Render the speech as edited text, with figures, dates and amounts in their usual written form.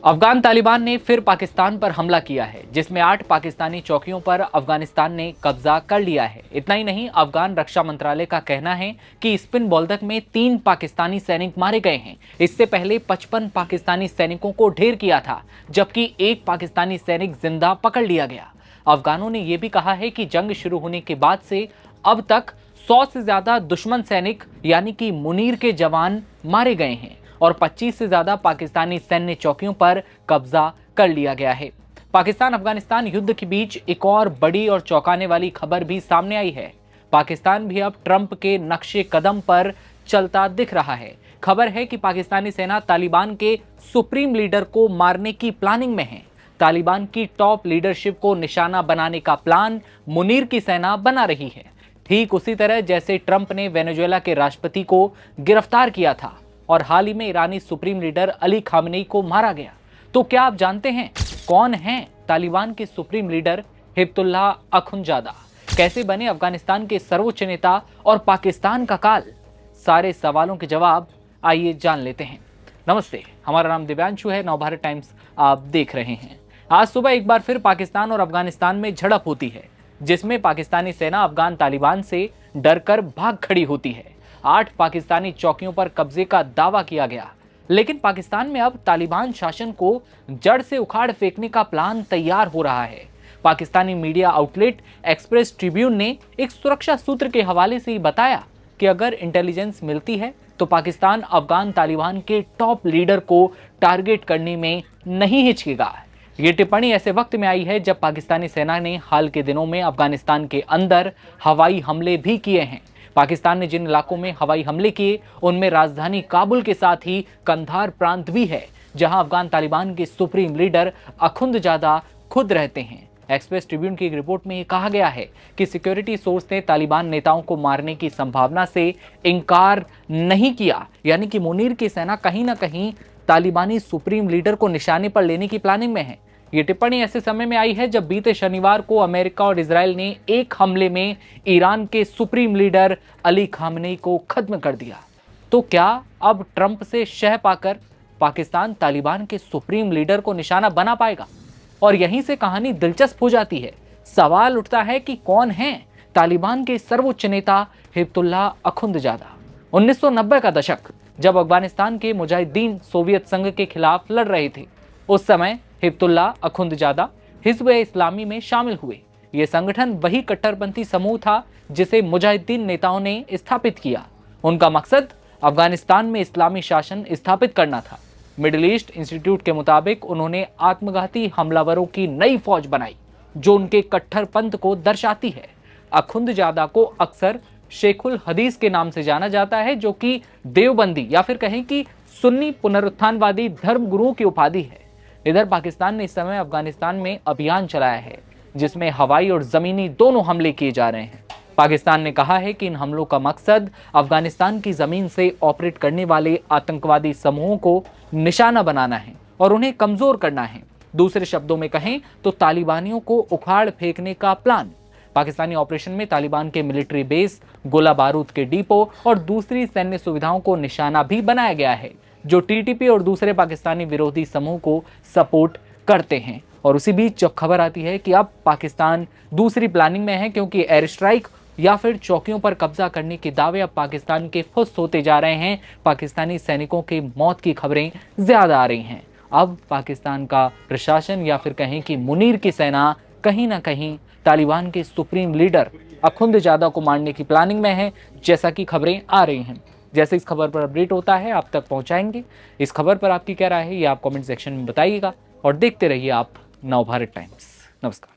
अफगान तालिबान ने फिर पाकिस्तान पर हमला किया है, जिसमें 8 पाकिस्तानी चौकियों पर अफगानिस्तान ने कब्जा कर लिया है। इतना ही नहीं, अफगान रक्षा मंत्रालय का कहना है कि स्पिन बोल्दक में 3 पाकिस्तानी सैनिक मारे गए हैं। इससे पहले 55 पाकिस्तानी सैनिकों को ढेर किया था, जबकि 1 पाकिस्तानी सैनिक जिंदा पकड़ लिया गया। अफगानों ने यह भी कहा है कि जंग शुरू होने के बाद से अब तक 100 से ज्यादा दुश्मन सैनिक यानी कि मुनीर के जवान मारे गए हैं और 25 से ज्यादा पाकिस्तानी सैन्य चौकियों पर कब्जा कर लिया गया है। पाकिस्तान अफगानिस्तान युद्ध के बीच एक और बड़ी और चौंकाने वाली खबर भी सामने आई है। पाकिस्तान भी अब ट्रंप के नक्शे कदम पर चलता दिख रहा है। खबर है कि पाकिस्तानी सेना तालिबान के सुप्रीम लीडर को मारने की प्लानिंग में है। तालिबान की टॉप लीडरशिप को निशाना बनाने का प्लान मुनीर की सेना बना रही है, ठीक उसी तरह जैसे ट्रंप ने वेनेजुएला के राष्ट्रपति को गिरफ्तार किया था और हाल ही में ईरानी सुप्रीम लीडर अली खामनेई को मारा गया। तो क्या आप जानते हैं कौन हैं तालिबान के सुप्रीम लीडर हिब्तुल्लाह अखुंदजादा? कैसे बने अफगानिस्तान के सर्वोच्च नेता और पाकिस्तान का काल? सारे सवालों के जवाब आइए जान लेते हैं। नमस्ते, हमारा नाम दिव्यांशु है, नवभारत टाइम्स आप देख रहे हैं। आज सुबह एक बार फिर पाकिस्तान और अफगानिस्तान में झड़प होती है, जिसमें पाकिस्तानी सेना अफगान तालिबान से डरकर भाग खड़ी होती है। 8 पाकिस्तानी चौकियों पर कब्जे का दावा किया गया, लेकिन पाकिस्तान में अब तालिबान शासन को जड़ से उखाड़ फेंकने का प्लान तैयार हो रहा है। Pakistani media outlet express Tribune ने एक सुरक्षा सूत्र के हवाले से बताया कि अगर इंटेलिजेंस मिलती है तो पाकिस्तान अफगान तालिबान के टॉप लीडर को टारगेट करने में नहीं हिचकेगा। ये टिप्पणी ऐसे वक्त में आई है जब पाकिस्तानी सेना ने हाल के दिनों में अफगानिस्तान के अंदर हवाई हमले भी किए हैं। पाकिस्तान ने जिन इलाकों में हवाई हमले किए उनमें राजधानी काबुल के साथ ही कंधार प्रांत भी है, जहां अफगान तालिबान के सुप्रीम लीडर अखुंदजादा खुद रहते हैं। एक्सप्रेस ट्रिब्यून की एक रिपोर्ट में कहा गया है कि सिक्योरिटी सोर्स ने तालिबान नेताओं को मारने की संभावना से इनकार नहीं किया, यानी कि मुनीर की सेना कहीं ना कहीं तालिबानी सुप्रीम लीडर को निशाने पर लेने की प्लानिंग में है। ये टिप्पणी ऐसे समय में आई है जब बीते शनिवार को अमेरिका और इजराइल ने एक हमले में ईरान के सुप्रीम लीडर अली खामनेई को खत्म कर दिया। तो क्या अब ट्रंप से शह पाकर पाकिस्तान तालिबान के सुप्रीम लीडर को निशाना बना पाएगा? और यहीं से कहानी दिलचस्प हो जाती है। सवाल उठता है कि कौन है तालिबान के सर्वोच्च नेता हिब्तुल्लाह अखुंदजादा? 1990 का दशक, जब अफगानिस्तान के मुजाहिदीन सोवियत संघ के खिलाफ लड़ रहे थे, उस समय हिब्तुल्लाह अखुंदजादा हिज़्ब-ए-इस्लामी में शामिल हुए। यह संगठन वही कट्टरपंथी समूह था जिसे मुजाहिदीन नेताओं ने स्थापित किया। उनका मकसद अफगानिस्तान में इस्लामी शासन स्थापित करना था। मिडिल ईस्ट इंस्टीट्यूट के मुताबिक उन्होंने आत्मघाती हमलावरों की नई फौज बनाई जो उनके कट्टरपंथ को दर्शाती है। अखुंदजादा को अक्सर शेखुल हदीस के नाम से जाना जाता है, जो कि देवबंदी या फिर कहें कि सुन्नी पुनरुत्थानवादी धर्म गुरुओं की उपाधि है। इधर पाकिस्तान ने इस समय अफगानिस्तान में अभियान चलाया है, जिसमें हवाई और जमीनी दोनों हमले किए जा रहे हैं। पाकिस्तान ने कहा है कि इन हमलों का मकसद अफगानिस्तान की जमीन से ऑपरेट करने वाले आतंकवादी समूहों को निशाना बनाना है और उन्हें कमजोर करना है। दूसरे शब्दों में कहें तो तालिबानियों को उखाड़ फेंकने का प्लान। पाकिस्तानी ऑपरेशन में तालिबान के मिलिट्री बेस, गोला बारूद के डिपो और दूसरी सैन्य सुविधाओं को निशाना भी बनाया गया है, जो टीटीपी और दूसरे पाकिस्तानी विरोधी समूह को सपोर्ट करते हैं। और उसी बीच जब खबर आती है कि अब पाकिस्तान दूसरी प्लानिंग में है, क्योंकि एयर स्ट्राइक या फिर चौकियों पर कब्जा करने के दावे अब पाकिस्तान के फुस्त होते जा रहे हैं। पाकिस्तानी सैनिकों के मौत की खबरें ज्यादा आ रही हैं। अब पाकिस्तान का प्रशासन या फिर कहें कि मुनीर की सेना कहीं ना कहीं तालिबान के सुप्रीम लीडर अखुंदजादा को मारने की प्लानिंग में है, जैसा कि खबरें आ रही हैं। जैसे इस खबर पर अपडेट होता है आप तक पहुंचाएंगे। इस खबर पर आपकी क्या राय है ये आप कमेंट सेक्शन में बताइएगा और देखते रहिए आप नवभारत टाइम्स। नमस्कार।